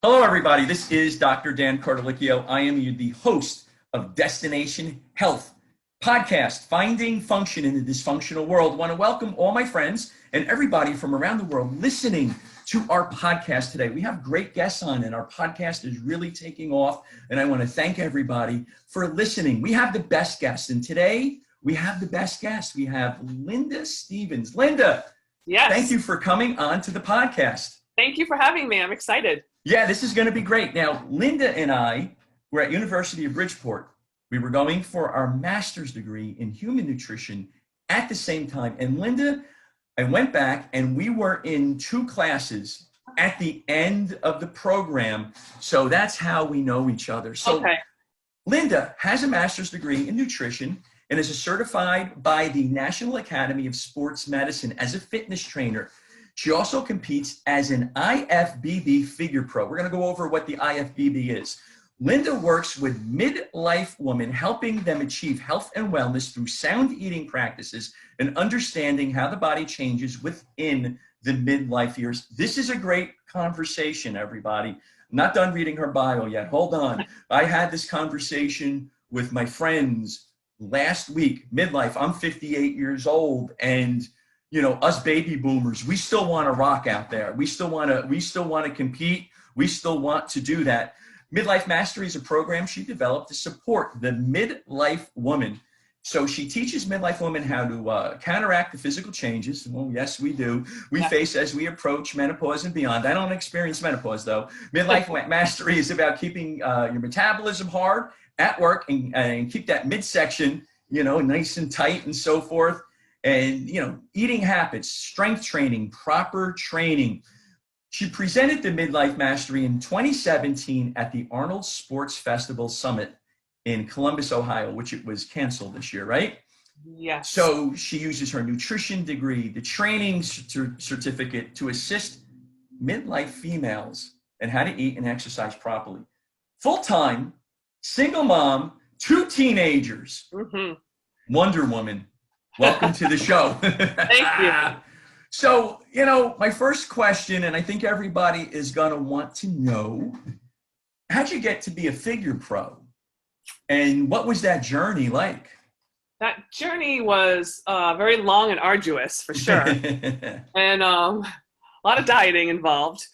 Hello, everybody. This is Dr. Dan Cartalicchio. I am the host of Destination Health podcast, Finding Function in a Dysfunctional World. I want to welcome all my friends and everybody from around the world listening to our podcast today. We have great guests on, and our podcast is really taking off, and I want to thank everybody for listening. We have the best guests, and today we have the best guest. We have Linda Stevens. Linda, yes. Thank you for coming on to the podcast. Thank you for having me. I'm excited. Yeah, this is going to be great. Now, Linda and I were at University of Bridgeport. We were going for our master's degree in human nutrition at the same time. And Linda, I went back and we were in two classes at the end of the program. So that's how we know each other. So okay. Linda has a master's degree in nutrition and is certified by the National Academy of Sports Medicine as a fitness trainer. She also competes as an IFBB Figure Pro. We're going to go over what the IFBB is. Linda works with Midlife Woman, helping them achieve health and wellness through sound eating practices and understanding how the body changes within the midlife years. This is a great conversation, everybody. I'm not done reading her bio yet. Hold on. I had this conversation with my friends last week. Midlife, I'm 58 years old, and you know, us baby boomers, we still want to rock out there. We still want to compete. We still want to do that. Midlife Mastery is a program she developed to support the midlife woman. So she teaches midlife women how to counteract the physical changes. Well, yes, we do. We face as we approach menopause and beyond. I don't experience menopause, though. Midlife Mastery is about keeping your metabolism hard at work and keep that midsection, you know, nice and tight and so forth. And, you know, eating habits, strength training, proper training. She presented the Midlife Mastery in 2017 at the Arnold Sports Festival Summit in Columbus, Ohio, which it was canceled this year, right? Yes. So she uses her nutrition degree, the training certificate to assist midlife females in how to eat and exercise properly. Full-time, single mom, 2 teenagers, Wonder Woman. Welcome to the show. Thank you. So, you know, my first question, and I think everybody is going to want to know, how'd you get to be a figure pro? And what was that journey like? That journey was very long and arduous, for sure. And a lot of dieting involved.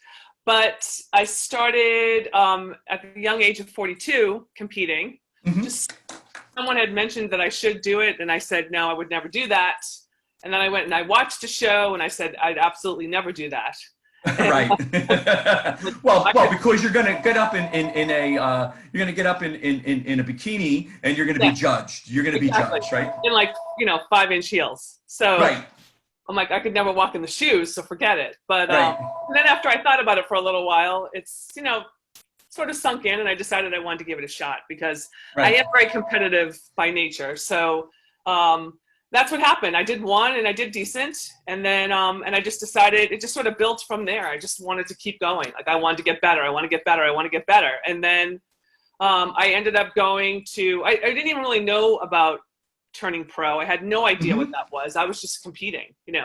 But I started at the young age of 42 competing. Just someone had mentioned that I should do it, and I said, no, I would never do that. And then I went and I watched a show, and I said, I'd absolutely never do that. Right. well, because you're going to get up in a bikini, and you're going to be judged. You're going to be judged, right? In 5-inch heels. So right. I'm like, I could never walk in the shoes, so forget it. But right. Then after I thought about it for a little while, it's, sort of sunk in, and I decided I wanted to give it a shot because I am very competitive by nature. So that's what happened. I did one and I did decent. And then and I just decided, it just sort of built from there. I just wanted to keep going. Like, I wanted to get better. I want to get better. I want to get better. And then I ended up going to, I didn't even really know about turning pro. I had no idea what that was. I was just competing, you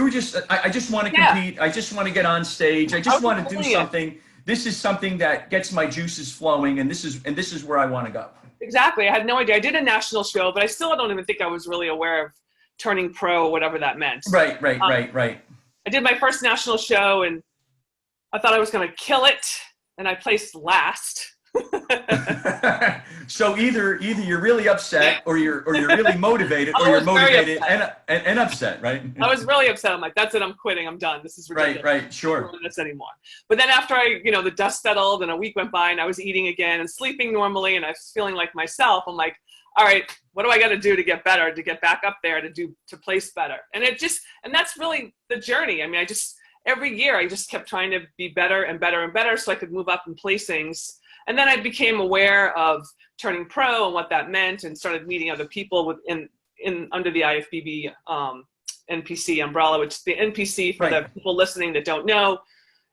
were just, I just want to compete. Yeah. I just want to get on stage. I just want to do something. This is something that gets my juices flowing, and this is where I want to go. Exactly. I had no idea. I did a national show, but I still don't even think I was really aware of turning pro, whatever that meant. Right. I did my first national show, and I thought I was going to kill it, and I placed last. So either you're really upset, or you're really motivated, or you're motivated and upset, right? I was really upset. I'm like, that's it. I'm quitting. I'm done. This is ridiculous. Right. Sure. I'm not doing this anymore. But then after the dust settled and a week went by and I was eating again and sleeping normally and I was feeling like myself, I'm like, all right, what do I got to do to get better, to get back up there, to place better? And that's really the journey. I mean, every year I just kept trying to be better and better and better so I could move up in placings. And then I became aware of turning pro and what that meant, and started meeting other people under the IFBB NPC umbrella, which the NPC, for the people listening that don't know,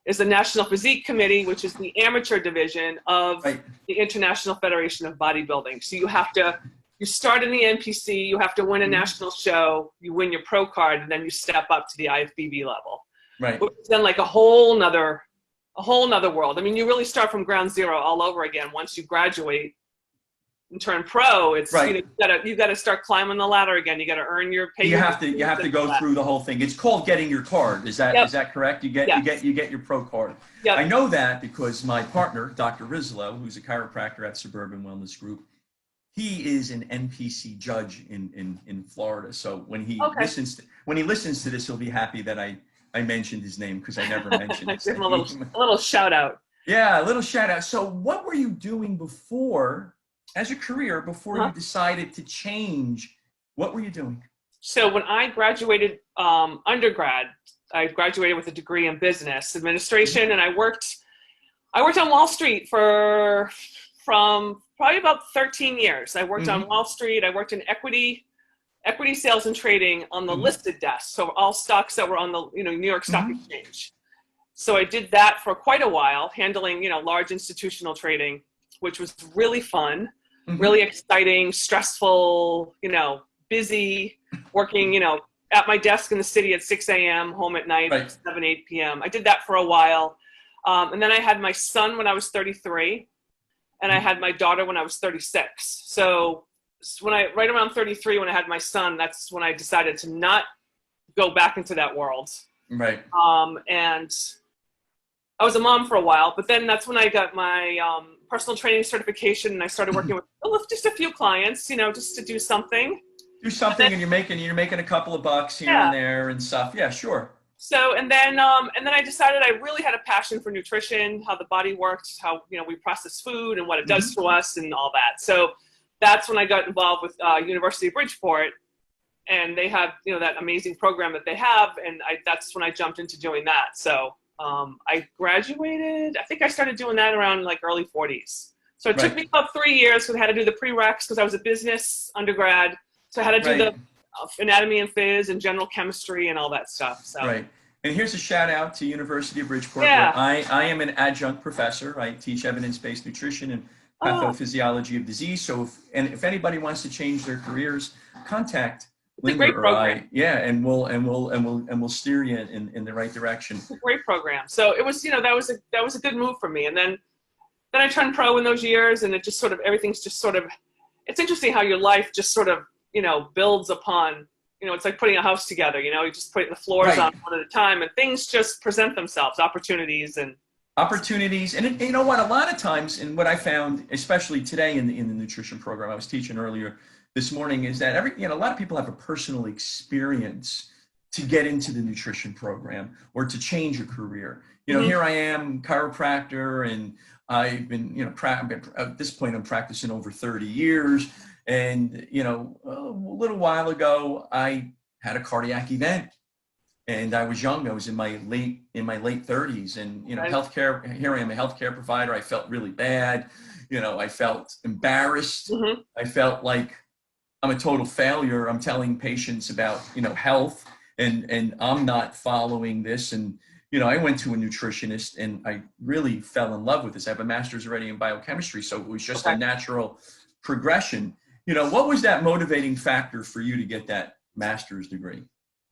is the National Physique Committee, which is the amateur division of the International Federation of Bodybuilding. So you start in the NPC, you have to win a national show, you win your pro card, and then you step up to the IFBB level. Right. Which is then like a whole nother a whole nother world. I mean, you really start from ground zero all over again once you graduate and turn pro. It's right. You gotta start climbing the ladder again. You gotta earn your pay. You have to go through the whole thing. It's called getting your card. Is that correct? You get your pro card. Yep. I know that because my partner, Dr. Rislow, who's a chiropractor at Suburban Wellness Group, he is an NPC judge in Florida. So when he listens to this, he'll be happy that I mentioned his name, because I never mentioned his name. A little shout out. Yeah, a little shout out. So what were you doing before, as a career, before you decided to change? What were you doing? So when I graduated undergrad, I graduated with a degree in business administration, and I worked on Wall Street from probably about 13 years. I worked on Wall Street. I worked in equity sales and trading on the listed desk. So all stocks that were on the New York Stock Exchange. So I did that for quite a while, handling large institutional trading, which was really fun, really exciting, stressful, busy, working, at my desk in the city at 6 a.m., home at night at 7, 8 p.m. I did that for a while. And then I had my son when I was 33, and I had my daughter when I was 36. So right around 33, when I had my son, that's when I decided to not go back into that world. Right. And I was a mom for a while, but then that's when I got my personal training certification, and I started working with just a few clients, just to do something. And you're making a couple of bucks here and there and stuff. Yeah, sure. So, and then I decided I really had a passion for nutrition, how the body works, how, we process food and what it does to us and all that. So that's when I got involved with University of Bridgeport, and they have, that amazing program that they have. And that's when I jumped into doing that. So I graduated, I think I started doing that around like early 40s. So it took me about 3 years, because I had to do the prereqs, because I was a business undergrad. So I had to do the anatomy and phys and general chemistry and all that stuff. So. Right. And here's a shout out to University of Bridgeport. Where I am an adjunct professor. I teach evidence-based nutrition and pathophysiology of disease. So if anybody wants to change their careers, contact Linda or I. Yeah, and we'll steer you in the right direction. It's a great program. So it was, that was a good move for me. And then I turned pro in those years, and it just sort of, everything's just sort of, it's interesting how your life just sort of, builds upon, it's like putting a house together, you just put the floors on one at a time, and things just present themselves, opportunities. And you know what, a lot of times, and what I found, especially today in the nutrition program I was teaching earlier this morning, is that a lot of people have a personal experience to get into the nutrition program or to change a career. Here I am, chiropractor, and I've been, at this point I'm practicing over 30 years. And, a little while ago, I had a cardiac event, and I was young. I was in my late 30s, and, healthcare, here I am, a healthcare provider. I felt really bad. I felt embarrassed. I felt like I'm a total failure. I'm telling patients about, health, and I'm not following this. And, I went to a nutritionist, and I really fell in love with this. I have a master's already in biochemistry. So it was just a natural progression. What was that motivating factor for you to get that master's degree?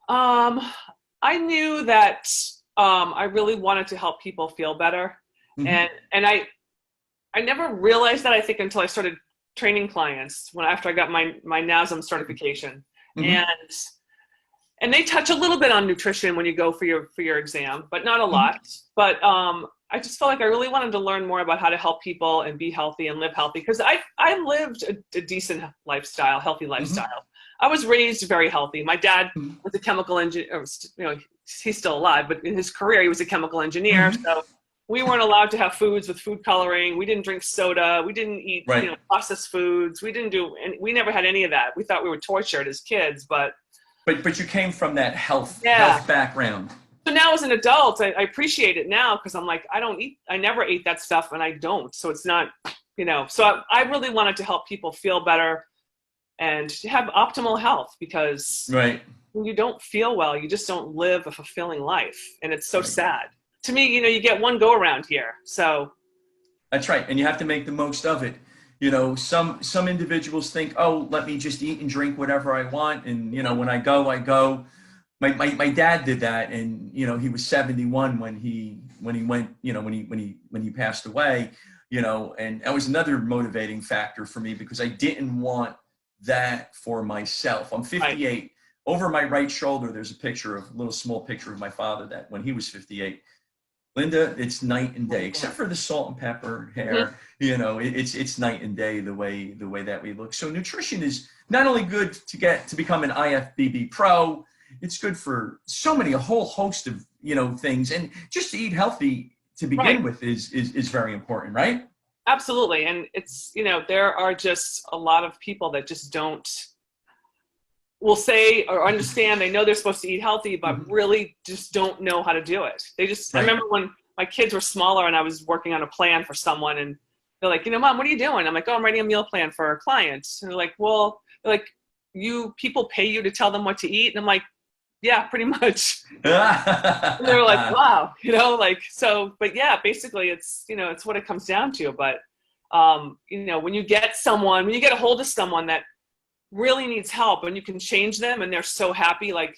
I knew that I really wanted to help people feel better. And I never realized that, I think, until I started training clients after I got my NASM certification. And they touch a little bit on nutrition when you go for your exam, but not a lot. But I just felt like I really wanted to learn more about how to help people and be healthy and live healthy, because I lived a decent lifestyle, healthy lifestyle. I was raised very healthy. My dad was a chemical engineer. He's still alive, but in his career, he was a chemical engineer. So we weren't allowed to have foods with food coloring. We didn't drink soda. We didn't eat processed foods. We never had any of that. We thought we were tortured as kids, but you came from that health background. So now as an adult, I appreciate it now, because I'm like, I never ate that stuff, and I don't. So it's not, so I really wanted to help people feel better and have optimal health, because when you don't feel well, you just don't live a fulfilling life. And it's so sad. To me, you get one go around here. So that's right. And you have to make the most of it. Some individuals think, oh, let me just eat and drink whatever I want. And, when I go. My dad did that, and he was 71 when he when he went, when he passed away, and that was another motivating factor for me because I didn't want that for myself. I'm 58. Right. Over my right shoulder, there's a little small picture of my father that when he was 58. Linda, it's night and day, except for the salt and pepper hair. It's night and day the way that we look. So nutrition is not only good to become an IFBB Pro, it's good for a whole host of things, and just to eat healthy to begin with is very important, right? Absolutely, and it's there are just a lot of people that just will say or understand they know they're supposed to eat healthy, but really just don't know how to do it. They just, right. I remember when my kids were smaller and I was working on a plan for someone and they're like, Mom, what are you doing? I'm like, oh, I'm writing a meal plan for a client. And they're like, well, people pay you to tell them what to eat? And I'm like, yeah, pretty much. And they were like, wow, but yeah, basically it's, it's what it comes down to. But, when you get a hold of someone that really needs help and you can change them and they're so happy, like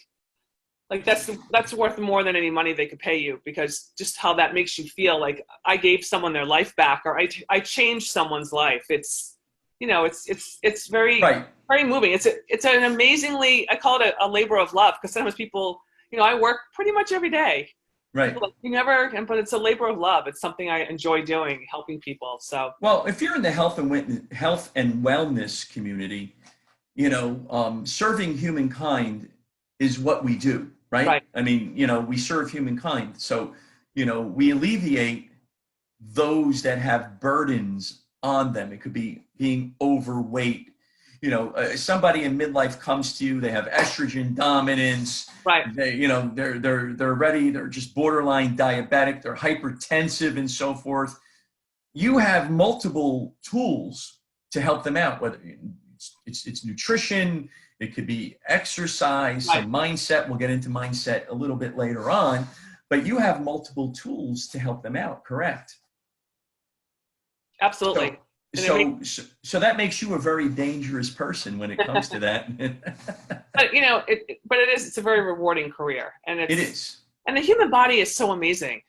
that's worth more than any money they could pay you, because just how that makes you feel, like I gave someone their life back, or I changed someone's life. It's it's very right. Very moving. It's an amazingly, I call it a labor of love, because sometimes people, I work pretty much every day. Right. But it's a labor of love. It's something I enjoy doing, helping people. So well, if you're in the health and wellness community, serving humankind is what we do, right? I mean, we serve humankind. So, we alleviate those that have burdens on them. It could be being overweight. Somebody in midlife comes to you, they have estrogen dominance. Right. They're ready. They're just borderline diabetic. They're hypertensive and so forth. You have multiple tools to help them out, whether it's nutrition, it could be exercise, right. Some mindset. We'll get into mindset a little bit later on, but you have multiple tools to help them out, correct? Absolutely. So that makes you a very dangerous person when it comes to that. But it's a very rewarding career, and it is. And the human body is so amazing.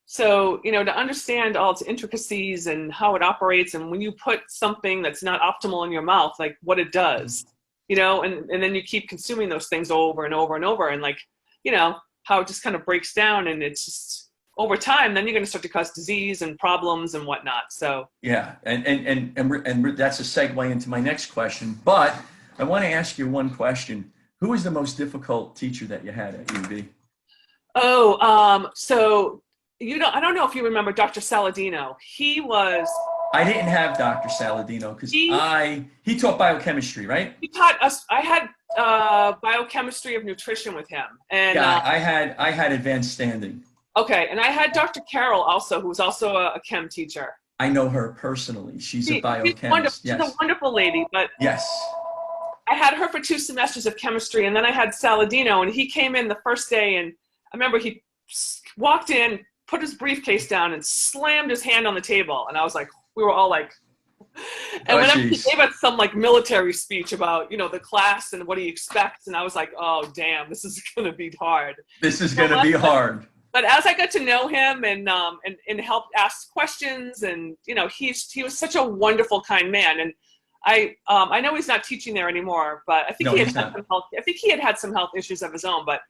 So, to understand all its intricacies and how it operates, and when you put something that's not optimal in your mouth, like what it does, and then you keep consuming those things over and over and over, and how it just kind of breaks down, and it's just over time, then you're going to start to cause disease and problems and whatnot. So yeah, and that's a segue into my next question. But I want to ask you one question: who was the most difficult teacher that you had at UB? So. I don't know if you remember Dr. Saladino. I didn't have Dr. Saladino because he taught biochemistry, right? He taught us. I had biochemistry of nutrition with him, and yeah, I had advanced standing. Okay, and I had Dr. Carol also, who was also a chem teacher. I know her personally. She's a biochemist. She's a wonderful lady, but yes, I had her for 2 semesters of chemistry, and then I had Saladino, and he came in the first day, and I remember he walked in, put his briefcase down and slammed his hand on the table. And I was like, we were all like, and whenever he gave us some military speech about, the class and what he expects. And I was like, oh, damn, this is going to be hard. This is going to be hard. But as I got to know him and helped ask questions, and, he was such a wonderful, kind man. And I know he's not teaching there anymore, but I think he had some health issues of his own, but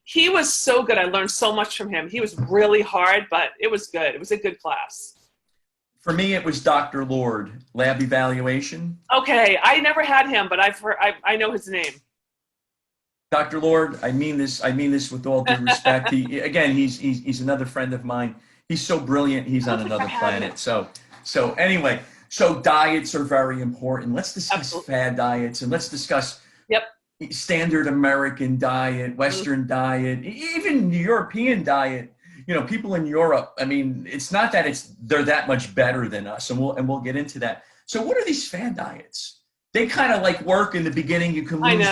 he was so good. I learned so much from him. He was really hard, but it was good. It was a good class. For me, it was Dr. Lord, lab evaluation. Okay, I never had him, but I know his name. Dr. Lord, I mean this with all due respect. He's another friend of mine. He's so brilliant. He's on another planet. So anyway, diets are very important. Let's discuss fad diets, and let's discuss standard American diet, Western diet, even the European diet. People in Europe, I mean, it's not that they're that much better than us, and we'll get into that. So what are these fad diets? They kind of work in the beginning. You can lose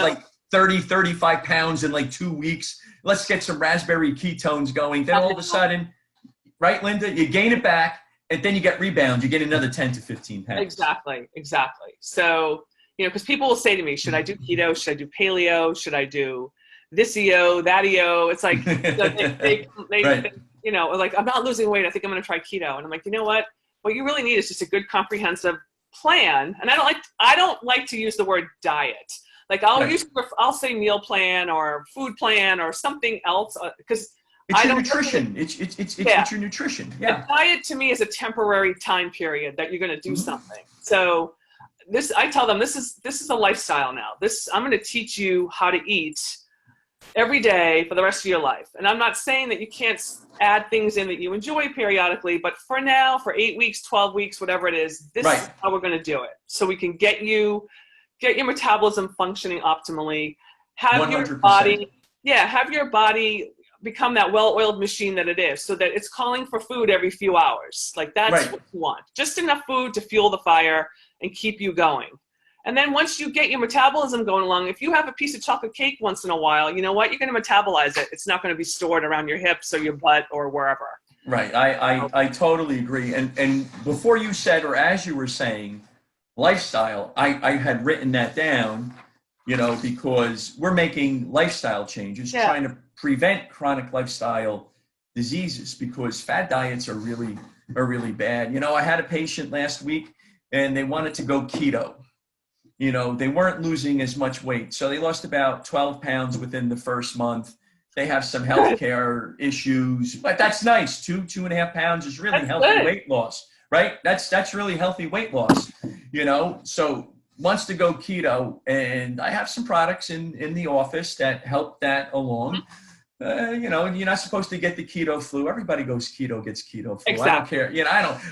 30, 35 pounds in 2 weeks. Let's get some raspberry ketones going. Then all of a sudden, right, Linda, you gain it back, and then you get rebound. You get another 10 to 15 pounds. Exactly. So, because people will say to me, should I do keto? Should I do paleo? Should I do this-eo, that-eo? It's like, you know, like, I'm not losing weight, I think I'm going to try keto. And I'm like, you know what you really need is just a good comprehensive plan. And I don't like to use the word diet. Like I'll say meal plan or food plan or something else, because it's your nutrition. It's your nutrition. Yeah. A diet to me is a temporary time period that you're going to do something. So I tell them, this is a lifestyle now. I'm going to teach you how to eat every day for the rest of your life. And I'm not saying that you can't add things in that you enjoy periodically, but for now, for 8 weeks, 12 weeks, whatever it is, this is how we're going to do it. So we can get your metabolism functioning optimally, have 100%. Have your body become that well-oiled machine that it is, so that it's calling for food every few hours. Like that's what you want. Just enough food to fuel the fire and keep you going. And then once you get your metabolism going along, if you have a piece of chocolate cake once in a while, you know what? You're going to metabolize it. It's not going to be stored around your hips or your butt or wherever. Right. I totally agree. And before you said, or as you were saying, lifestyle, I had written that down, you know, because we're making lifestyle changes, trying to prevent chronic lifestyle diseases, because fad diets are really bad. You know, I had a patient last week and they wanted to go keto. You know, they weren't losing as much weight. So they lost about 12 pounds within the first month. They have some healthcare issues, but that's nice. 2.5 pounds is really healthy weight loss, right? That's really healthy weight loss, you know? So wants to go keto, and I have some products in the office that help that along. You know, you're not supposed to get the keto flu. Everybody goes keto, gets keto flu. Exactly. I don't care.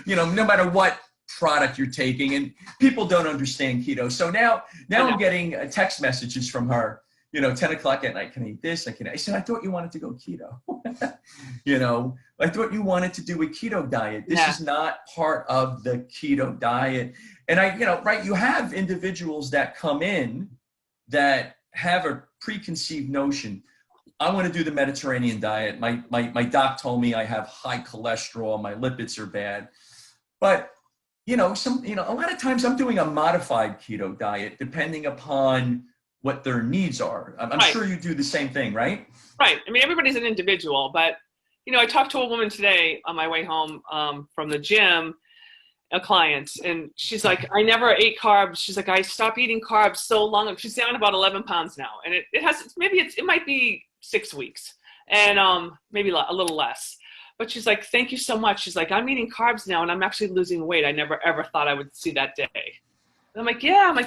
You know, no matter what product you're taking, and people don't understand keto. So now I'm getting text messages from her, you know, 10 o'clock at night. Can I eat this? I said, I thought you wanted to go keto. You know, I thought you wanted to do a keto diet. This is not part of the keto diet. And you have individuals that come in that have a preconceived notion. I want to do the Mediterranean diet. My doc told me I have high cholesterol. My lipids are bad. But a lot of times I'm doing a modified keto diet depending upon what their needs are. I'm sure you do the same thing, right? Right. I mean, everybody's an individual, but, you know, I talked to a woman today on my way home from the gym, a client, and she's like, I never ate carbs. She's like, I stopped eating carbs so long ago. She's down about 11 pounds now. And it might be 6 weeks and maybe a little less. But she's like, thank you so much. She's like, I'm eating carbs now and I'm actually losing weight. I never, ever thought I would see that day. And I'm like,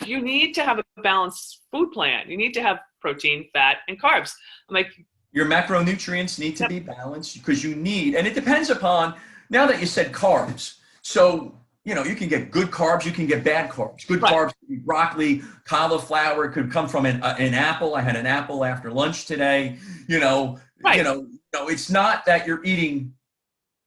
you need to have a balanced food plan. You need to have protein, fat, and carbs. I'm like, your macronutrients need to be balanced, because you need, and it depends upon, now that you said carbs. So, you know, you can get good carbs, you can get bad carbs. Good carbs could be broccoli, cauliflower. It could come from an apple. I had an apple after lunch today. It's not that you're eating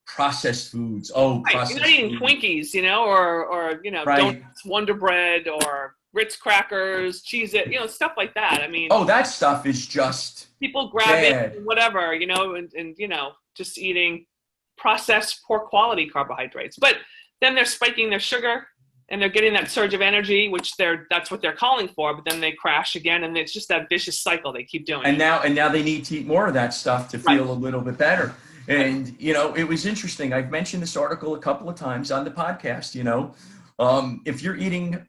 processed foods. Processed You're not eating Twinkies, you know, or donuts, Wonder Bread, or Ritz crackers, Cheez-It, you know, stuff like that. I mean, that stuff is just people grab it, whatever, you know, and you know, just eating processed, poor quality carbohydrates. But then they're spiking their sugar and they're getting that surge of energy, which that's what they're calling for. But then they crash again, and it's just that vicious cycle they keep doing. And now they need to eat more of that stuff to feel a little bit better. And, you know, it was interesting. I've mentioned this article a couple of times on the podcast. You know, if you're eating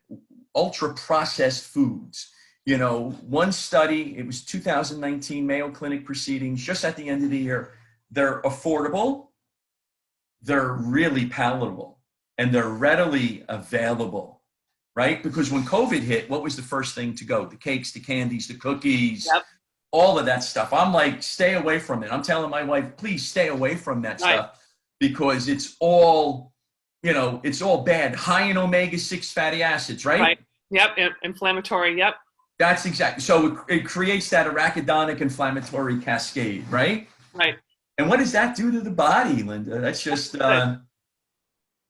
ultra processed foods, you know, one study, it was 2019 Mayo Clinic proceedings, just at the end of the year, they're affordable, they're really palatable, and they're readily available, right? Because when COVID hit, what was the first thing to go? The cakes, the candies, the cookies, all of that stuff. I'm like, stay away from it. I'm telling my wife, please stay away from that stuff, because it's all, you know, it's all bad. High in omega-6 fatty acids, right? Right. Yep. Inflammatory. Yep. That's exactly. So it creates that arachidonic inflammatory cascade, right? Right. And what does that do to the body, Linda? That's just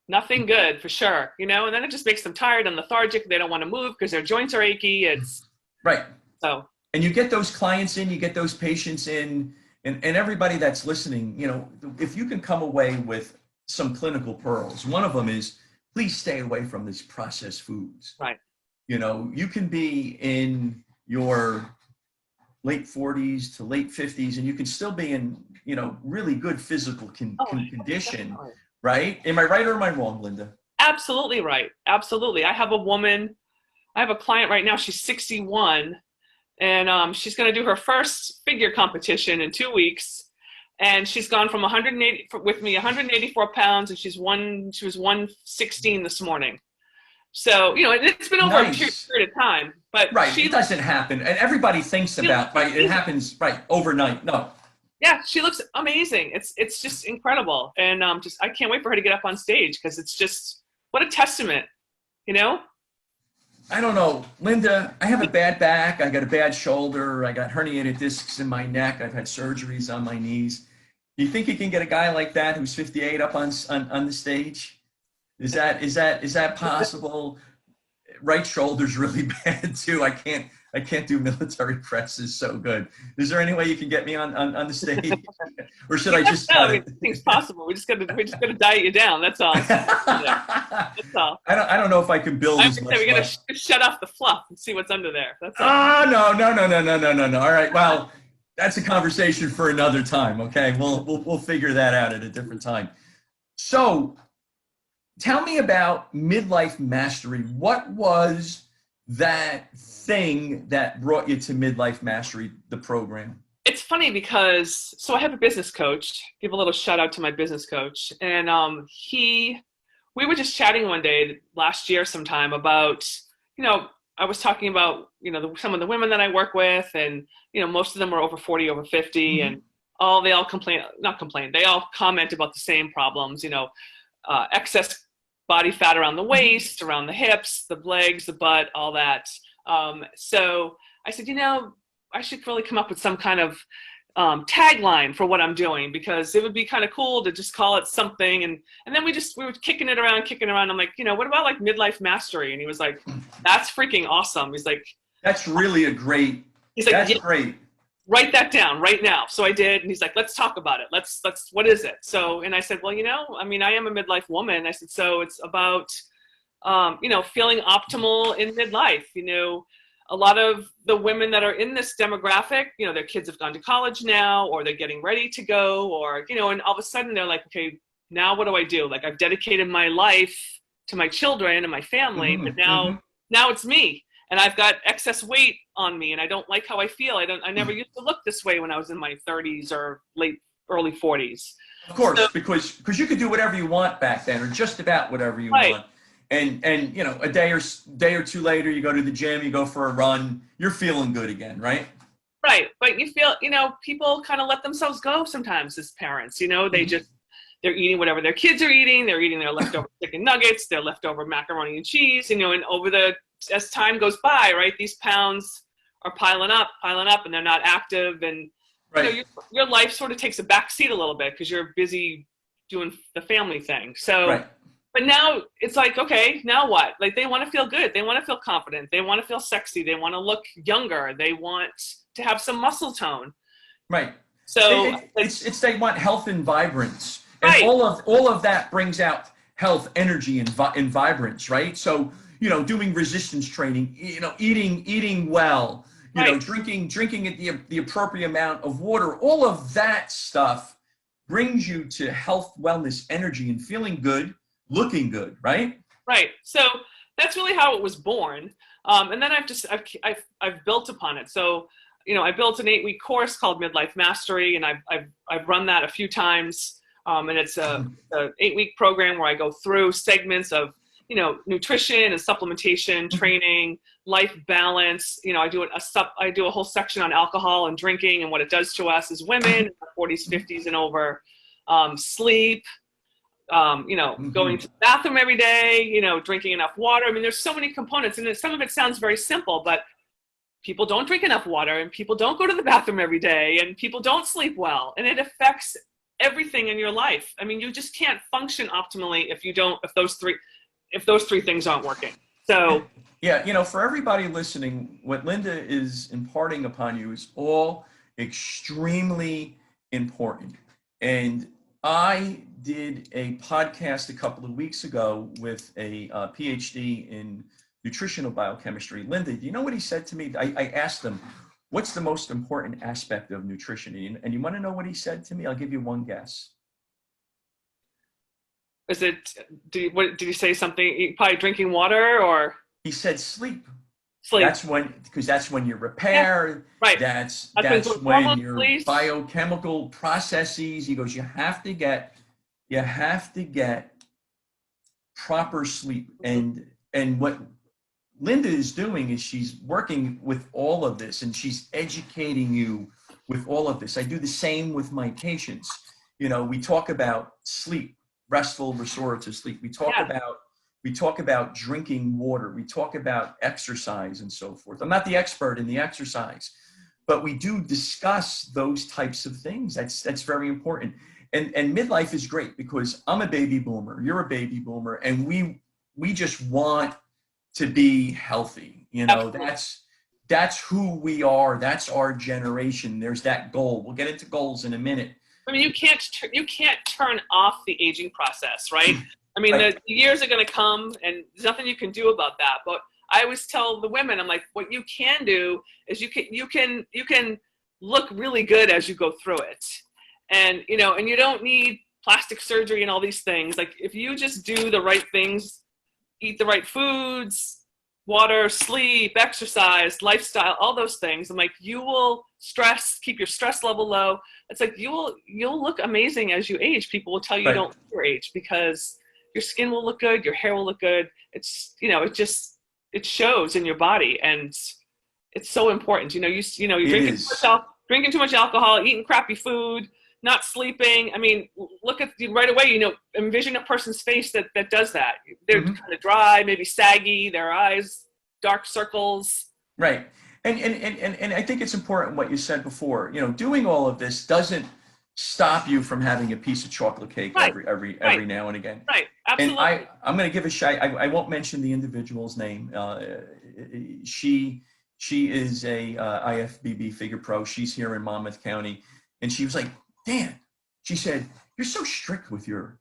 nothing good, for sure. You know, and then it just makes them tired and lethargic. They don't want to move because their joints are achy. It's right. So. And you get those clients in, you get those patients in, and everybody that's listening, you know, if you can come away with some clinical pearls, one of them is, please stay away from these processed foods. Right. You know, you can be in your late 40s to late 50s, and you can still be in, you know, really good physical condition, Definitely. right? Am I right or am I wrong, Linda? Absolutely right. Absolutely. I have a client right now. She's 61, and she's going to do her first figure competition in 2 weeks. And she's gone from 180 with me, 184 pounds, and she was 116 this morning. So, you know, it's been over a period of time, but right. It doesn't happen. And everybody thinks about, right. It happens right overnight. No. Yeah. She looks amazing. It's just incredible. And I can't wait for her to get up on stage, because it's just, what a testament, you know? I don't know, Linda, I have a bad back. I got a bad shoulder. I got herniated discs in my neck. I've had surgeries on my knees. Do you think you can get a guy like that who's 58 up on the stage? Is that possible? Right shoulder's really bad too. I can't do military presses so good. Is there any way you can get me on the stage, or should I just? No, I mean, it's possible. We just gotta diet you down. That's all. That's all. I don't know if I can build as much. We gotta shut off the fluff and see what's under there. That's all. Oh no. All right. Well, that's a conversation for another time. Okay, we'll figure that out at a different time. So, tell me about Midlife Mastery. What was that thing that brought you to Midlife Mastery, the program? It's funny because, so I have a business coach. Give a little shout out to my business coach. And we were just chatting one day last year sometime about, you know, I was talking about, you know, some of the women that I work with, and, you know, most of them are over 40, over 50, Mm-hmm. and they all they all comment about the same problems, you know, excess body fat around the waist, around the hips, the legs, the butt, all that. So I said, you know, I should really come up with some kind of tagline for what I'm doing, because it would be kind of cool to just call it something. And then we were kicking it around. I'm like, you know, what about like Midlife Mastery? And he was like, that's freaking awesome. He's like, that's really a great, he's like, that's yeah, great. Write that down right now. So I did. And he's like, let's talk about it. Let's, what is it? So, and I said, well, you know, I mean, I am a midlife woman. I said, so it's about, you know, feeling optimal in midlife. You know, a lot of the women that are in this demographic, you know, their kids have gone to college now, or they're getting ready to go, or, you know, and all of a sudden they're like, okay, now what do I do? Like, I've dedicated my life to my children and my family, but now it's me. And I've got excess weight on me, and I don't like how I feel. I never used to look this way when I was in my 30s or early 40s. Of course, so, because you could do whatever you want back then, or just about whatever you want. And you know, a day or two later, you go to the gym, you go for a run, you're feeling good again, right? Right, but you feel, you know, people kind of let themselves go sometimes as parents. You know, they're eating whatever their kids are eating. They're eating their leftover chicken nuggets, their leftover macaroni and cheese. You know, and as time goes by, right, these pounds are piling up, and they're not active, and right. You know, your life sort of takes a backseat a little bit because you're busy doing the family thing. So, right. But now it's like, okay, now what? Like, they want to feel good, they want to feel confident, they want to feel sexy, they want to look younger, they want to have some muscle tone. Right. So they want health and vibrance, and right. all of that brings out health, energy, and vibrance, right? So, you know, doing resistance training, you know, eating well, you know, drinking the appropriate amount of water, all of that stuff brings you to health, wellness, energy, and feeling good, looking good, right? Right. So that's really how it was born. And then I've built upon it. So, you know, I built an 8-week course called Midlife Mastery, and I've run that a few times. And it's a 8-week program where I go through segments of, you know, nutrition and supplementation, training, life balance. You know, I do a whole section on alcohol and drinking and what it does to us as women in our 40s, 50s, and over. Sleep, you know, going to the bathroom every day, you know, drinking enough water. I mean, there's so many components, and some of it sounds very simple, but people don't drink enough water, and people don't go to the bathroom every day, and people don't sleep well, and it affects everything in your life. I mean, you just can't function optimally if those three things aren't working. So yeah, you know, for everybody listening, what Linda is imparting upon you is all extremely important. And I did a podcast a couple of weeks ago with a PhD in nutritional biochemistry. Linda, do you know what he said to me? I asked him, what's the most important aspect of nutrition? And you want to know what he said to me? I'll give you one guess. Is it, what did you say something, probably drinking water or? He said sleep. Sleep. Because that's when you repair. Yeah, right. That's when your biochemical processes. He goes, you have to get proper sleep. And what Linda is doing is she's working with all of this, and she's educating you with all of this. I do the same with my patients. You know, we talk about sleep, restful, restorative sleep. We talk about drinking water. We talk about exercise and so forth. I'm not the expert in the exercise, but we do discuss those types of things. That's very important. And midlife is great because I'm a baby boomer, you're a baby boomer, and we just want to be healthy. You know, Absolutely. that's who we are. That's our generation. There's that goal. We'll get into goals in a minute. I mean, you can't turn off the aging process, right? I mean, Right. the years are going to come, and there's nothing you can do about that. But I always tell the women, I'm like, what you can do is you can look really good as you go through it, and you know, and you don't need plastic surgery and all these things. Like if you just do the right things, eat the right foods, water, sleep, exercise, lifestyle, all those things. I'm like, you will keep your stress level low. It's like you'll look amazing as you age. People will tell you Right. don't look your age because your skin will look good, your hair will look good. It's, you know, it shows in your body, and it's so important. You know, you're drinking too much alcohol, eating crappy food, not sleeping. I mean, look at right away, you know, envision a person's face that does that. They're kind of dry, maybe saggy, their eyes, dark circles. Right. And I think it's important what you said before. You know, doing all of this doesn't stop you from having a piece of chocolate cake every now and again. Right. Absolutely. And I'm going to give a shout. I won't mention the individual's name. She is a IFBB Figure Pro. She's here in Monmouth County, and she was like, Dan, she said, you're so strict with your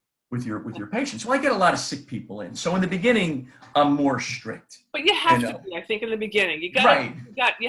patients. Well, I get a lot of sick people in. So in the beginning, I'm more strict. But you have to be, I think, in the beginning. You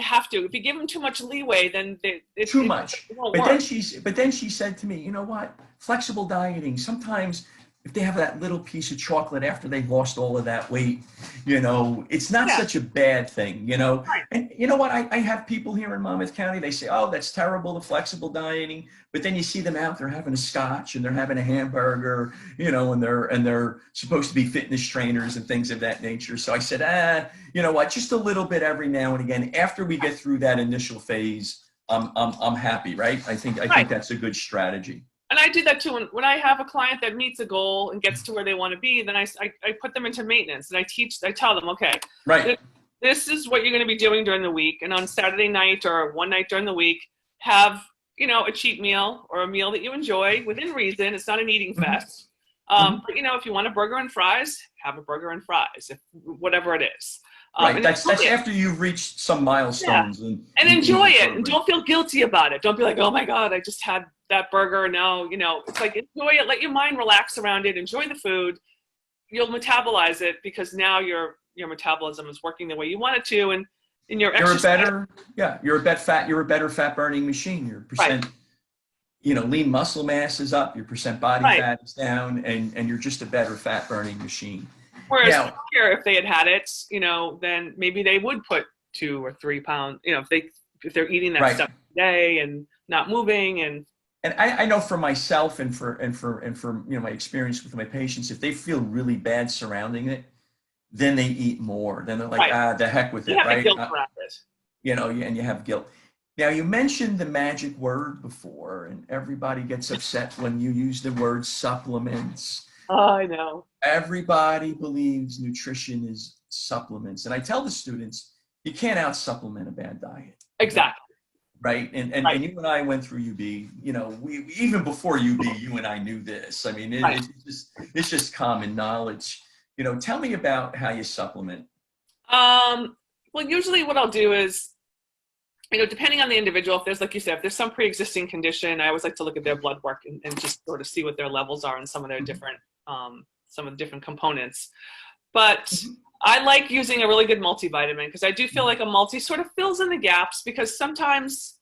have to. If you give them too much leeway, then it won't work. But then she said to me, you know what? Flexible dieting, sometimes if they have that little piece of chocolate after they've lost all of that weight, you know, it's not such a bad thing, you know. Right. And you know what? I have people here in Monmouth County, they say, oh, that's terrible, the flexible dieting. But then you see them out, they're having a scotch and they're having a hamburger, you know, and they're supposed to be fitness trainers and things of that nature. So I said, you know what, just a little bit every now and again. After we get through that initial phase, I'm happy, right? I think that's a good strategy. And I do that too. When I have a client that meets a goal and gets to where they want to be, then I put them into maintenance, and I tell them, okay, right, this is what you're going to be doing during the week. And on Saturday night or one night during the week, have, you know, a cheat meal or a meal that you enjoy within reason. It's not an eating fest. But you know, if you want a burger and fries, have a burger and fries, whatever it is. Right. That's after you've reached some milestones. Yeah. And enjoy it, and don't feel guilty about it. Don't be like, oh my God, I just had that burger. No, you know, it's like, enjoy it. Let your mind relax around it. Enjoy the food. You'll metabolize it because now your metabolism is working the way you want it to, and in your exercise. You're a better fat burning machine. Your percent, you know, lean muscle mass is up. Your percent body fat is down, and you're just a better fat burning machine. Whereas here, if they had it, you know, then maybe they would put 2 or 3 pounds, you know, if they're eating that stuff today and not moving. And I know for myself and for you know, my experience with my patients, if they feel really bad surrounding it, then they eat more. Then they're like, the heck with it, right? Guilt around it. You know, and you have guilt. Now, you mentioned the magic word before, and everybody gets upset when you use the word supplements. Oh, I know. Everybody believes nutrition is supplements. And I tell the students, you can't out-supplement a bad diet. Exactly. Right? And you and I went through UB, you know, we even before UB, you and I knew this. I mean, it's just common knowledge. You know, tell me about how you supplement. Well, usually what I'll do is, you know, depending on the individual, if there's, like you said, if there's some pre-existing condition, I always like to look at their blood work and just sort of see what their levels are and some of their different, some of the different components. But I like using a really good multivitamin because I do feel like a multi sort of fills in the gaps, because sometimes,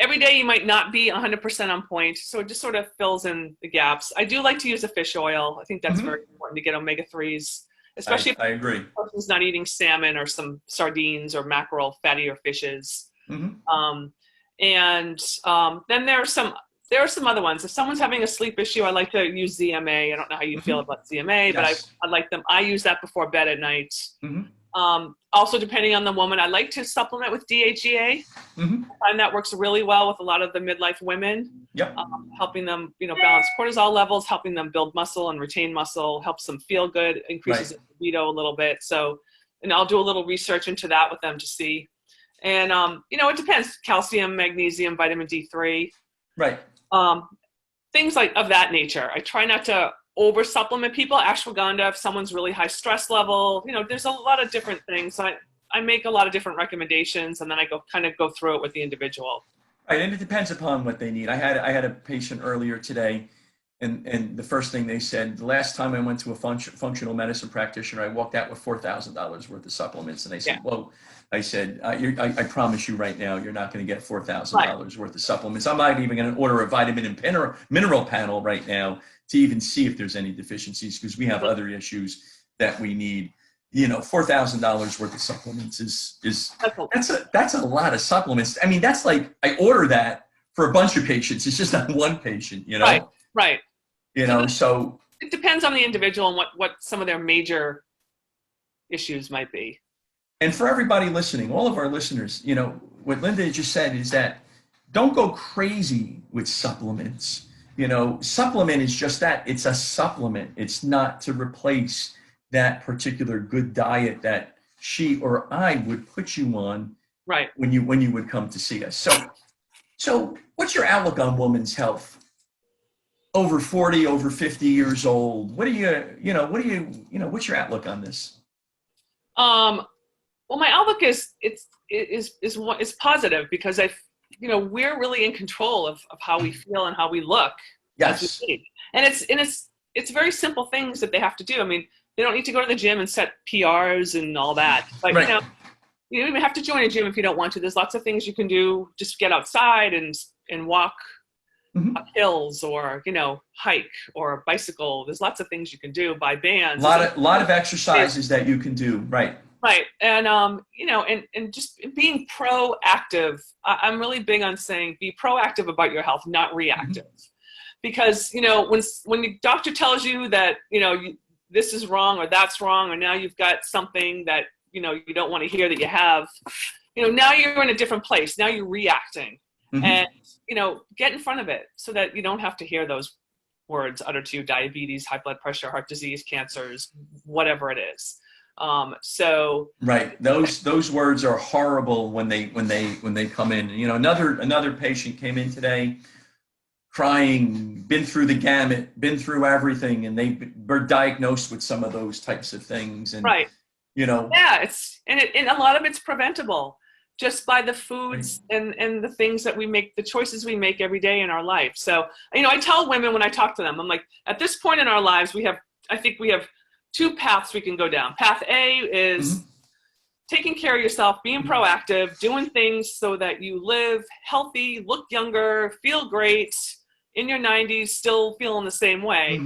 every day you might not be 100% on point. So it just sort of fills in the gaps. I do like to use a fish oil. I think that's very important to get omega-3s, especially I agree. if a person's not eating salmon or some sardines or mackerel, fattier fishes. Then there are some other ones. If someone's having a sleep issue, I like to use ZMA. I don't know how you feel about ZMA, but I like them. I use that before bed at night. Also, depending on the woman, I like to supplement with DHEA. I find that works really well with a lot of the midlife women. Helping them, balance cortisol levels, helping them build muscle and retain muscle, helps them feel good, increases libido a little bit. So, and I'll do a little research into that with them to see. And, it depends. Calcium, magnesium, vitamin D3. Things like of that nature. I try not to over supplement people. Ashwagandha, if someone's really high stress level, there's a lot of different things. So I make a lot of different recommendations, and then I go through it with the individual. Right, and it depends upon what they need. I had a patient earlier today, and the first thing they said, the last time I went to a functional medicine practitioner, I walked out with $4,000 worth of supplements, and they said, "Whoa." I said, I promise you right now, you're not going to get $4,000 worth of supplements. I'm not even going to order a vitamin and mineral panel right now to even see if there's any deficiencies, because we have other issues that we need. $4,000 worth of supplements that's a lot of supplements. I mean, that's like, I order that for a bunch of patients. It's just not one patient, Right. So it depends on the individual and what some of their major issues might be. And for everybody listening, all of our listeners, what Linda just said is that don't go crazy with supplements. Supplement is just that. It's a supplement. It's not to replace that particular good diet that she or I would put you on when you would come to see us. So what's your outlook on women's health? Over 40, over 50 years old. What's your outlook on this? Well, my outlook is positive, because we're really in control of how we feel and how we look. Yes. And it's very simple things that they have to do. I mean, they don't need to go to the gym and set PRs and all that. But you don't even have to join a gym if you don't want to. There's lots of things you can do. Just get outside and walk up hills, or hike or bicycle. There's lots of things you can do. Buy bands. A lot of exercises that you can do. Right. And, and just being proactive. I'm really big on saying be proactive about your health, not reactive. Because, when the doctor tells you that, this is wrong or that's wrong, or now you've got something that, you don't want to hear that you have, now you're in a different place. Now you're reacting. And, get in front of it so that you don't have to hear those words uttered to you: diabetes, high blood pressure, heart disease, cancers, whatever it is. Right. Those words are horrible when they come in. Another patient came in today crying, been through the gamut, been through everything, and they were diagnosed with some of those types of things. And and a lot of it's preventable just by the foods and the things that we make, the choices we make every day in our life. So, I tell women when I talk to them, I'm like, at this point in our lives, I think we have two paths we can go down. Path A is taking care of yourself, being proactive, doing things so that you live healthy, look younger, feel great, in your 90s, still feeling the same way.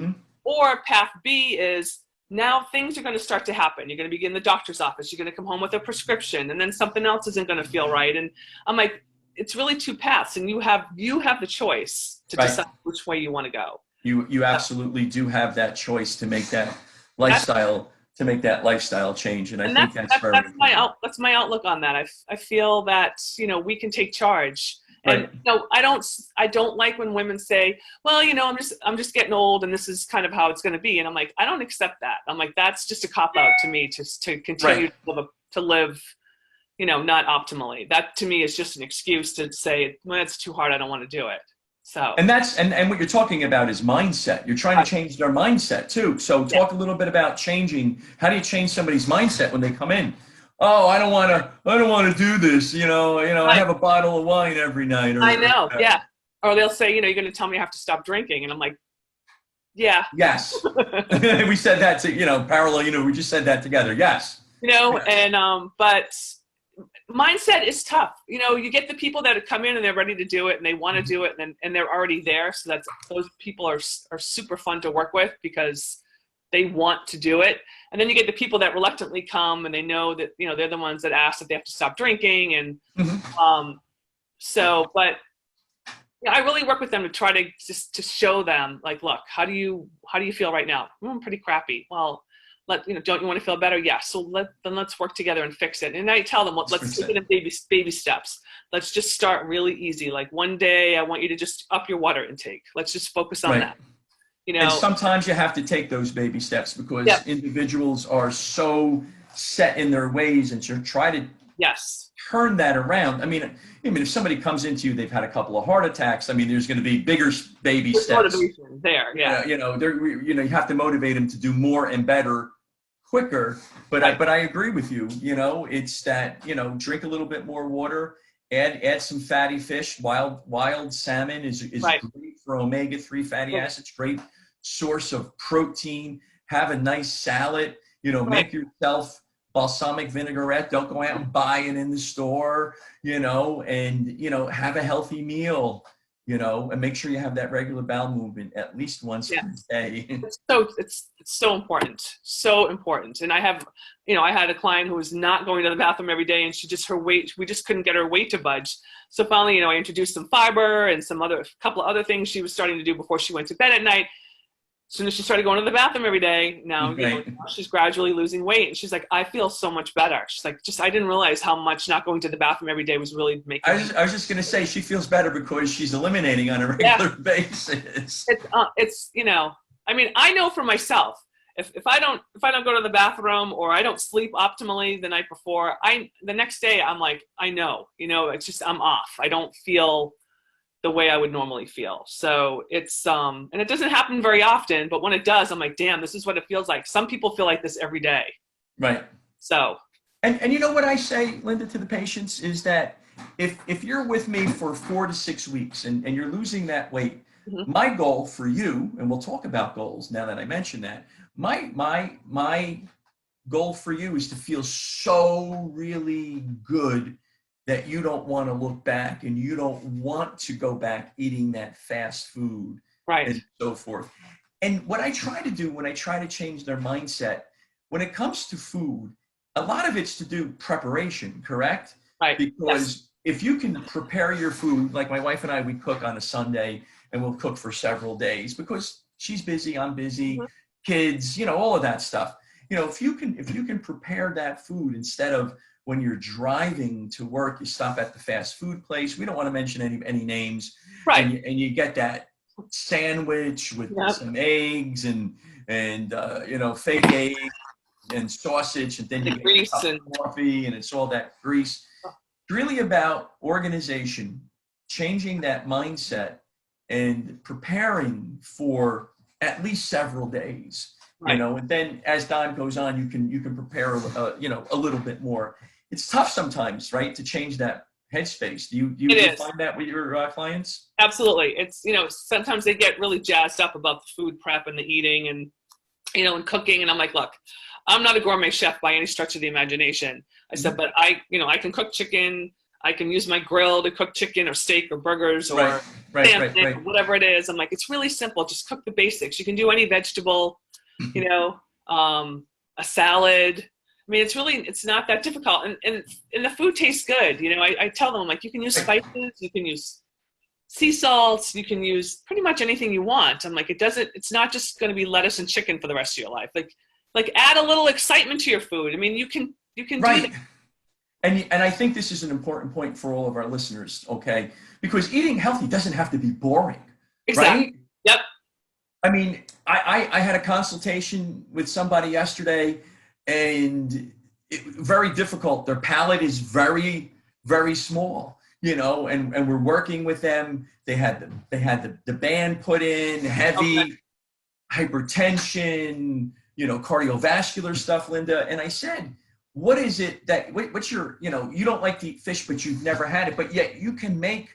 Or path B is, now things are going to start to happen. You're going to be in the doctor's office. You're going to come home with a prescription, and then something else isn't going to feel right. And I'm like, it's really two paths, and you have the choice to decide which way you want to go. You absolutely do have that choice to make that lifestyle change, and I think that's very important. That's my outlook on that. I feel that we can take charge. And I don't like when women say, well, I'm just getting old and this is kind of how it's going to be. And I'm like, I don't accept that. I'm like, that's just a cop out to me, just to continue to live, not optimally. That to me is just an excuse to say, well, it's too hard, I don't want to do it. So and what you're talking about is mindset. You're trying to change their mindset too. So talk a little bit about changing. How do you change somebody's mindset when they come in? Oh, I don't want to do this. I have a bottle of wine every night. I know. Yeah. Or they'll say, you're going to tell me I have to stop drinking. And I'm like, Yeah. Yes. We said that to, parallel, we just said that together. Yes. And, but mindset is tough. You get the people that come in and they're ready to do it and they want to do it and they're already there. So those people are super fun to work with because they want to do it. And then you get the people that reluctantly come and they know that, they're the ones that ask that they have to stop drinking. And, but I really work with them to try to just to show them like, look, how do you feel right now? I'm pretty crappy. Well, don't you want to feel better? Yeah. So let's work together and fix it. And I tell them, let's take it in baby steps. Let's just start really easy. Like one day I want you to just up your water intake. Let's just focus on that. And sometimes you have to take those baby steps because individuals are so set in their ways and to try to turn that around. I mean, if somebody comes into you, they've had a couple of heart attacks. I mean, there's going to be bigger baby steps. Motivation there, yeah. You have to motivate them to do more and better, quicker. But I agree with you. It's that drink a little bit more water. Add some fatty fish. Wild salmon is great for omega-3 fatty acids. Great source of protein. Have a nice salad. Make yourself balsamic vinaigrette. Don't go out and buy it in the store, and, have a healthy meal, and make sure you have that regular bowel movement at least once per day. It's so important. So important. And I have, I had a client who was not going to the bathroom every day and her weight, we just couldn't get her weight to budge. So finally, I introduced some fiber and a couple of other things she was starting to do before she went to bed at night. As soon as she started going to the bathroom every day, now she's gradually losing weight. And she's like, I feel so much better. She's like, I didn't realize how much not going to the bathroom every day was really making I was just going to say, she feels better because she's eliminating on a regular basis. I know for myself, if I don't go to the bathroom or I don't sleep optimally the night before, the next day I'm like, I know, it's just, I'm off. I don't feel the way I would normally feel. So it's, and it doesn't happen very often, but when it does, I'm like, damn, this is what it feels like. Some people feel like this every day. Right. So. And you know what I say, Linda, to the patients is that if you're with me for 4 to 6 weeks and you're losing that weight, my goal for you, and we'll talk about goals now that I mentioned that, my goal for you is to feel so really good that you don't want to look back and you don't want to go back eating that fast food and so forth. And what I try to do when I try to change their mindset, when it comes to food, a lot of it's to do preparation, correct? Right. Because if you can prepare your food, like my wife and I, we cook on a Sunday and we'll cook for several days because she's busy, I'm busy, kids, all of that stuff. If you can prepare that food instead of when you're driving to work, you stop at the fast food place. We don't want to mention any names. Right. And you get that sandwich with some eggs and fake eggs and sausage, and then you get grease and coffee, and it's all that grease. It's really about organization, changing that mindset, and preparing for at least several days. Right. And then as time goes on, you can prepare a little bit more. It's tough sometimes, right, to change that headspace. Do you find that with your clients? Absolutely. It's sometimes they get really jazzed up about the food prep and the eating and and cooking, and I'm like, look, I'm not a gourmet chef by any stretch of the imagination. I said, but I can cook chicken. I can use my grill to cook chicken or steak or burgers or or whatever it is. I'm like, it's really simple. Just cook the basics. You can do any vegetable, a salad. I mean, it's not that difficult. And the food tastes good. I tell them, like, you can use spices, you can use sea salts, you can use pretty much anything you want. I'm like, it's not just going to be lettuce and chicken for the rest of your life. Like add a little excitement to your food. I mean, you can do that. And I think this is an important point for all of our listeners, okay? Because eating healthy doesn't have to be boring, exactly. Right? Yep. I mean, I had a consultation with somebody yesterday, and very difficult. Their palate is very, very small, and we're working with them. They had the band put in, heavy, hypertension, cardiovascular stuff, Linda. And I said, what is it what's your, you don't like to eat fish, but you've never had it, but yet you can make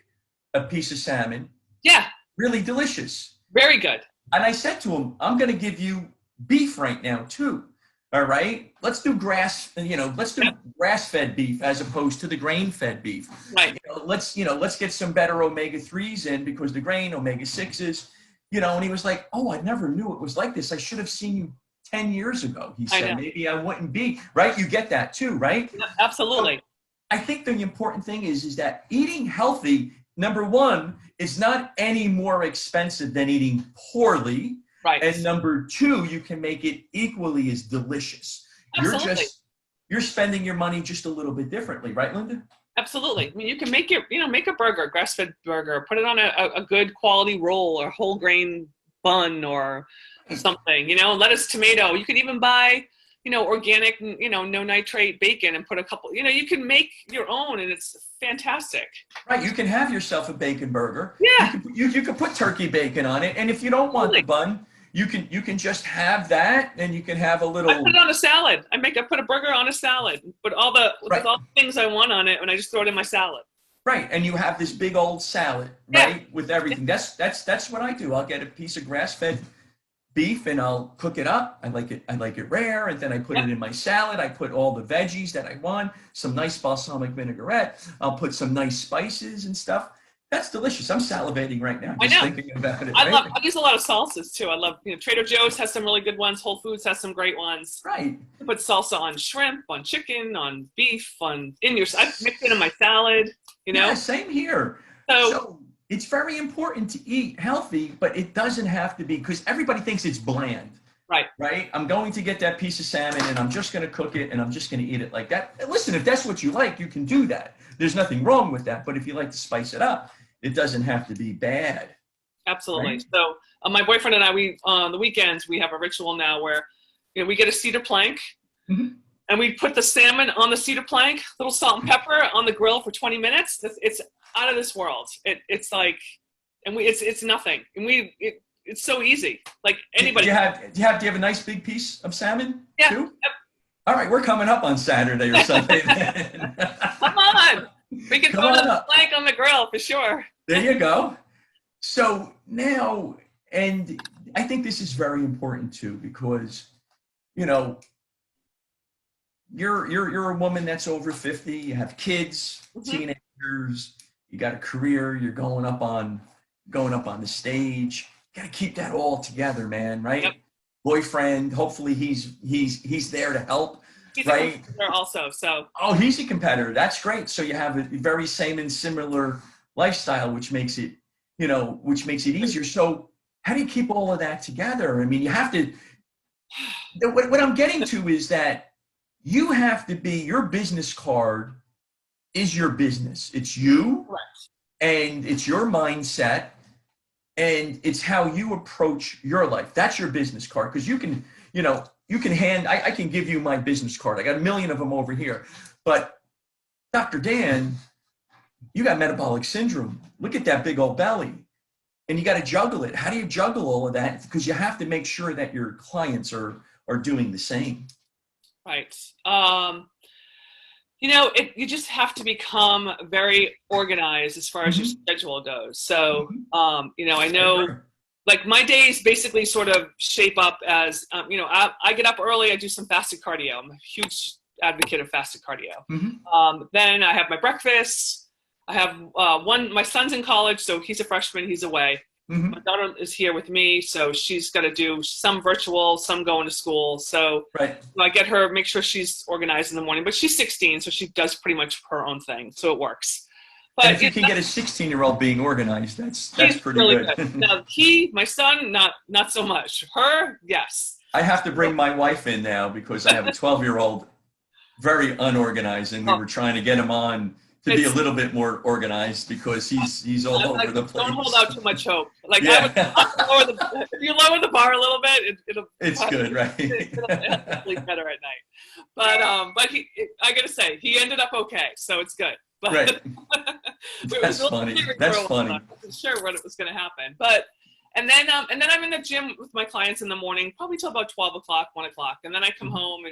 a piece of salmon. Yeah. Really delicious. Very good. And I said to him, I'm going to give you beef right now too. All right, let's do let's do grass-fed beef as opposed to the grain-fed beef. Right. Let's get some better omega-3s in, because the grain omega-6s, and he was like, oh, I never knew it was like this. I should have seen you 10 years ago. He said, maybe I wouldn't be, right? You get that too, right? Yeah, absolutely. So I think the important thing is that eating healthy, number one, is not any more expensive than eating poorly. Right. And number two, you can make it equally as delicious. Absolutely. You're spending your money just a little bit differently, right, Linda? Absolutely. I mean, you can make make a burger, grass-fed burger, put it on a good quality roll or whole grain bun or something, lettuce, tomato. You could even buy, organic, no nitrate bacon and put a couple, you can make your own, and it's fantastic. Right. You can have yourself a bacon burger. Yeah. You can put turkey bacon on it. And if you don't want the bun, you can just have that, and you can have a little. I put it on a salad. I put a burger on a salad, put all the things I want on it, and I just throw it in my salad. Right, and you have this big old salad, right, with everything. That's what I do. I'll get a piece of grass-fed beef and I'll cook it up. I like it rare, and then I put it in my salad. I put all the veggies that I want, some nice balsamic vinaigrette. I'll put some nice spices and stuff. That's delicious. I'm salivating right now just thinking about it. I use a lot of salsas too. I love, Trader Joe's has some really good ones. Whole Foods has some great ones. Right. I put salsa on shrimp, on chicken, on beef, I mix it in my salad, Yeah, same here. So it's very important to eat healthy, but it doesn't have to be, because everybody thinks it's bland. Right. Right. I'm going to get that piece of salmon and I'm just going to cook it and I'm just going to eat it like that. And listen, if that's what you like, you can do that. There's nothing wrong with that. But if you like to spice it up, it doesn't have to be bad. Absolutely. Right? So my boyfriend and I, we on the weekends, we have a ritual now where we get a cedar plank and we put the salmon on the cedar plank, little salt and pepper on the grill for 20 minutes. It's out of this world. It's like, and it's nothing. And it's so easy. Like anybody. Do you have a nice big piece of salmon too? Yep. All right, we're coming up on Saturday or something. Come on. We can throw the plank on the grill for sure. There you go. So now, and I think this is very important too, because, you're a woman that's over 50, you have kids, teenagers, you got a career, you're going up on the stage. You got to keep that all together, man, right? Yep. Boyfriend, hopefully he's there to help. He's right? a competitor also, so. Oh, he's a competitor. That's great. So you have a very same and similar lifestyle, which makes it easier. So how do you keep all of that together? I mean, you have to. What I'm getting to is that you have to be, your business card is your business. It's you, and it's your mindset, and it's how you approach your life. That's your business card, because you can I can give you my business card. I got a million of them over here. But Dr. Dan, you got metabolic syndrome. Look at that big old belly. And you got to juggle it. How do you juggle all of that? Because you have to make sure that your clients are doing the same. Right. You just have to become very organized as far as your schedule goes. So, I know, like my days basically sort of shape up as, I get up early, I do some fasted cardio. I'm a huge advocate of fasted cardio. Then I have my breakfast. I have my son's in college, so he's a freshman, he's away. My daughter is here with me, so she's got to do some virtual, some going to school. So I get her, make sure she's organized in the morning, but she's 16, so she does pretty much her own thing, so it works. But and if you can get a 16-year-old being organized, that's pretty really good. Now my son, not so much. Her, yes. I have to bring my wife in now because I have a 12-year-old, very unorganized, and we were trying to get him on to be a little bit more organized because he's all over the place. Don't hold out too much hope. Like if you lower the bar a little bit, it's good, right? It'll sleep better at night. But I gotta say, he ended up okay, so it's good. But right. That's funny. That's funny. I wasn't sure when it was going to happen, but and then I'm in the gym with my clients in the morning, probably till about 12 o'clock, 1 o'clock, and then I come home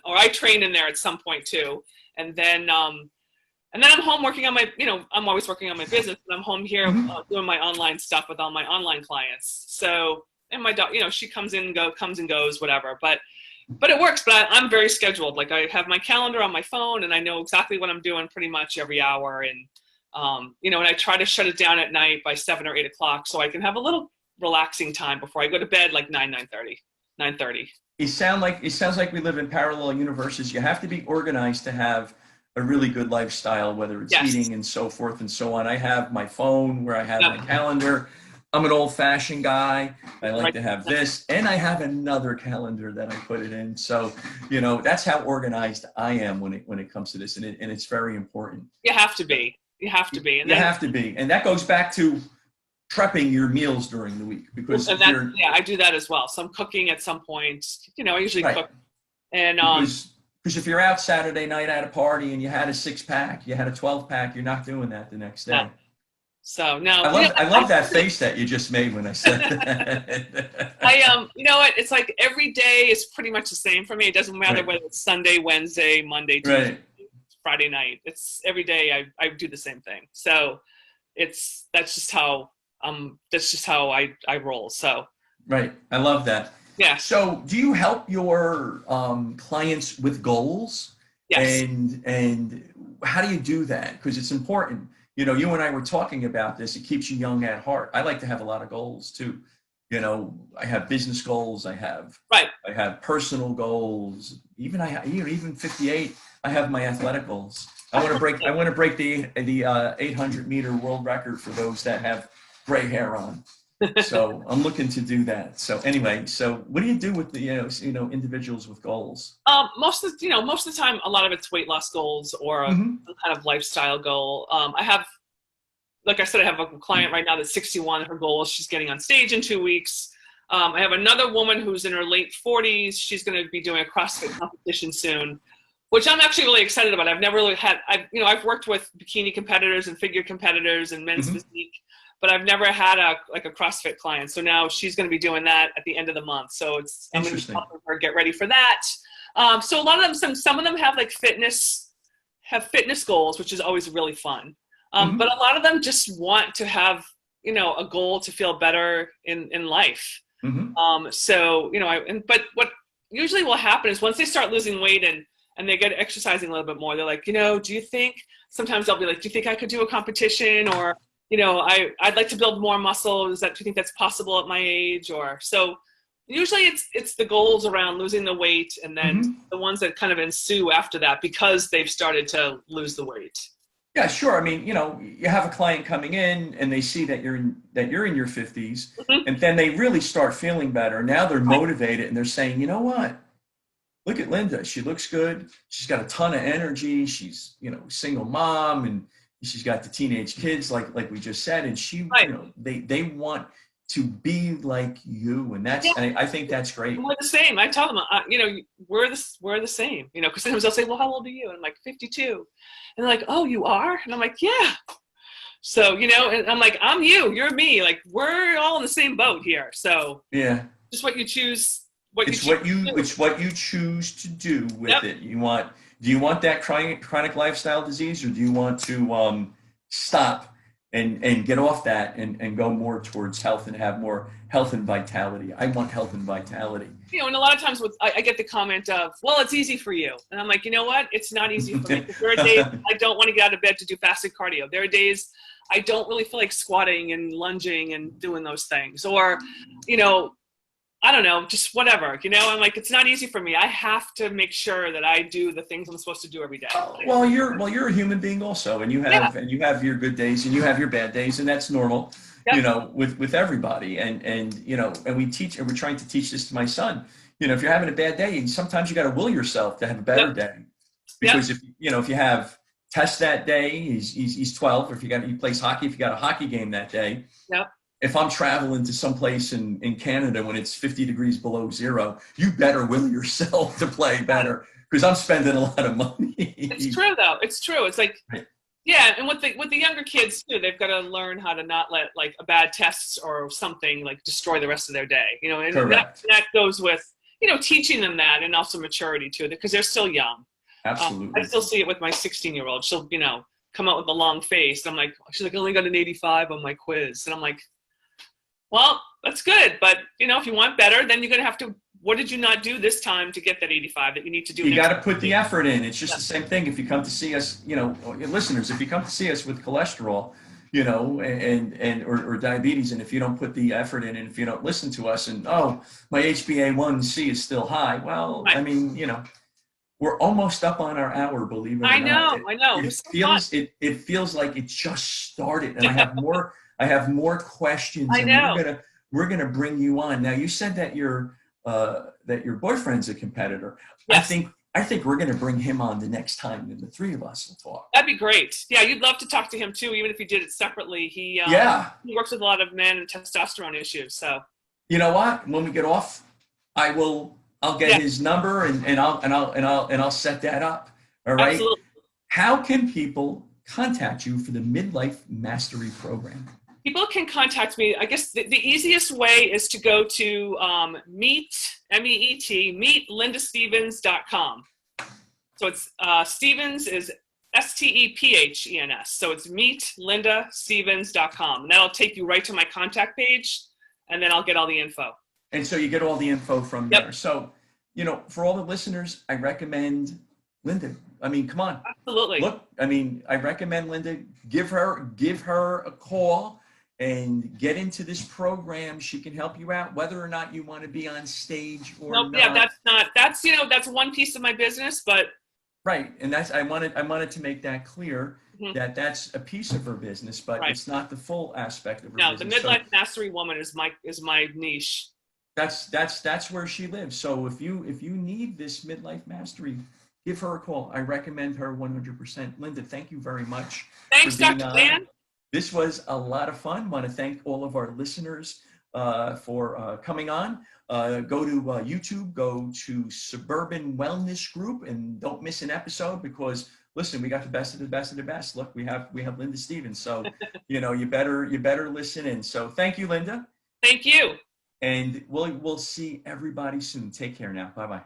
or I train in there at some point too, and then I'm home working on my, I'm always working on my business, and I'm home here doing my online stuff with all my online clients. So and my dog, she comes and goes, whatever. But it works. But I'm very scheduled. Like I have my calendar on my phone, and I know exactly what I'm doing pretty much every hour. And and I try to shut it down at night by 7 or 8 o'clock, so I can have a little relaxing time before I go to bed, like 9:30. It sounds like we live in parallel universes. You have to be organized to have a really good lifestyle, whether it's eating and so forth and so on. I have my phone where I have my calendar. I'm an old-fashioned guy. I like to have this, and I have another calendar that I put it in. So, that's how organized I am when it comes to this, and it's very important. You have to be. You have to be. And that goes back to prepping your meals during the week, because I do that as well. So I'm cooking at some point. I usually cook, and because if you're out Saturday night at a party and you had a 6-pack, you had a 12-pack, you're not doing that the next day. No. So no, I love that face that you just made when I said that. You know what? It's like every day is pretty much the same for me. It doesn't matter whether it's Sunday, Wednesday, Monday, Tuesday, Friday night. It's every day I do the same thing. So that's just how I roll. So right, I love that. Yeah. So do you help your clients with goals? Yes. And how do you do that? Because it's important. You and I were talking about this. It keeps you young at heart. I like to have a lot of goals too. I have business goals. I have personal goals. Even 58, I have my athletic goals. I want to break the 800-meter world record for those that have gray hair on. So I'm looking to do that. So anyway, what do you do with the individuals with goals? Most of the time, a lot of it's weight loss goals or some kind of lifestyle goal. Like I said, I have a client right now that's 61. Her goal is she's getting on stage in 2 weeks. I have another woman who's in her late 40s. She's going to be doing a CrossFit competition soon, which I'm actually really excited about. I've never really had. I've worked with bikini competitors and figure competitors and men's physique, but I've never had a CrossFit client. So now she's going to be doing that at the end of the month. So I'm going to be helping her get ready for that. So a lot of them, some of them have fitness goals, which is always really fun. But a lot of them just want to have, a goal to feel better in life. But what usually will happen is once they start losing weight and they get exercising a little bit more, they're like, do you think, sometimes they'll be like, do you think I could do a competition? Or, I'd like to build more muscle. Do you think that's possible at my age? Or so usually it's the goals around losing the weight, and then the ones that kind of ensue after that because they've started to lose the weight. Yeah, sure. I mean, you have a client coming in and they see that you're in your 50s, and then they really start feeling better. Now they're motivated and they're saying, you know what? Look at Linda. She looks good. She's got a ton of energy. She's, single mom, and she's got the teenage kids, like we just said, and she, they want to be like you, and I think that's great. We're the same. I tell them, we're the same, because sometimes they'll say, well, how old are you? And I'm like, 52. And they're like, oh, you are? And I'm like, yeah. So, and I'm like, I'm you, you're me. Like, we're all in the same boat here. So yeah, just what you choose. It's what you choose to do with it. Do you want that chronic lifestyle disease, or do you want to stop and get off that and go more towards health and have more health and vitality? I want health and vitality. And a lot of times I get the comment of, well, it's easy for you. And I'm like, you know what? It's not easy for me. There are days I don't want to get out of bed to do fasted cardio. There are days I don't really feel like squatting and lunging and doing those things. Or, I don't know, just whatever, I'm like, it's not easy for me. I have to make sure that I do the things I'm supposed to do every day. Well, you're a human being also, and you have your good days and you have your bad days, and that's normal, with everybody. And we're trying to teach this to my son. If you're having a bad day, sometimes you got to will yourself to have a better day, because if you have tests that day, he's 12, or if he plays hockey, if you got a hockey game that day. Yep. If I'm traveling to someplace in Canada when it's 50 degrees below zero, you better will yourself to play better, because I'm spending a lot of money. It's true, though. It's true. It's like, and with the younger kids too, they've got to learn how to not let a bad test or something destroy the rest of their day. And that goes with teaching them that, and also maturity too, because they're still young. Absolutely. I still see it with my 16-year-old. She'll come out with a long face. And I'm like, she's like, I only got an 85 on my quiz, and I'm like, Well, that's good. But, if you want better, then you're going to have to, what did you not do this time to get that 85 that you need to do? You next got to put the effort in. It's just Yeah. the same thing. If you come to see us, listeners, if you come to see us with cholesterol, or diabetes, and if you don't put the effort in, and if you don't listen to us, and my HbA1c is still high. Well, Right. I mean, we're almost up on our hour, believe it or not. I know. It feels like it just started, and I have more questions. I and know. we're gonna bring you on. Now, you said that your boyfriend's a competitor. Yes. I think we're gonna bring him on the next time, and the three of us will talk. That'd be great. Yeah, you'd love to talk to him too, even if you did it separately. He works with a lot of men and testosterone issues. So you know what? When we get off, I'll get his number and I'll set that up. All right. Absolutely. How can people contact you for the Midlife Mastery program? People can contact me. I guess the easiest way is to go to meetlindastevens.com. So it's Stevens is STEPHENS. So it's meetlindastevens.com. And that'll take you right to my contact page, and then I'll get all the info. And so you get all the info from there. So, for all the listeners, I recommend Linda. I mean, come on. Absolutely. Look, I mean, I recommend Linda. Give her a call and get into this program. She can help you out, whether or not you want to be on stage or not. Yeah, that's one piece of my business, but. Right. And I wanted to make that clear, that that's a piece of her business, but it's not the full aspect of her business. No, the Midlife Mastery Woman is my niche. That's where she lives. So if you need this Midlife Mastery, give her a call. I recommend her 100%. Linda, thank you very much. Thanks, Dr. Dan. This was a lot of fun. I want to thank all of our listeners for coming on. Go to YouTube, go to Suburban Wellness Group, and don't miss an episode, because listen, we got the best of the best of the best. Look, we have Linda Stevens, so you better listen in. So thank you, Linda. Thank you. And we'll see everybody soon. Take care now. Bye-bye.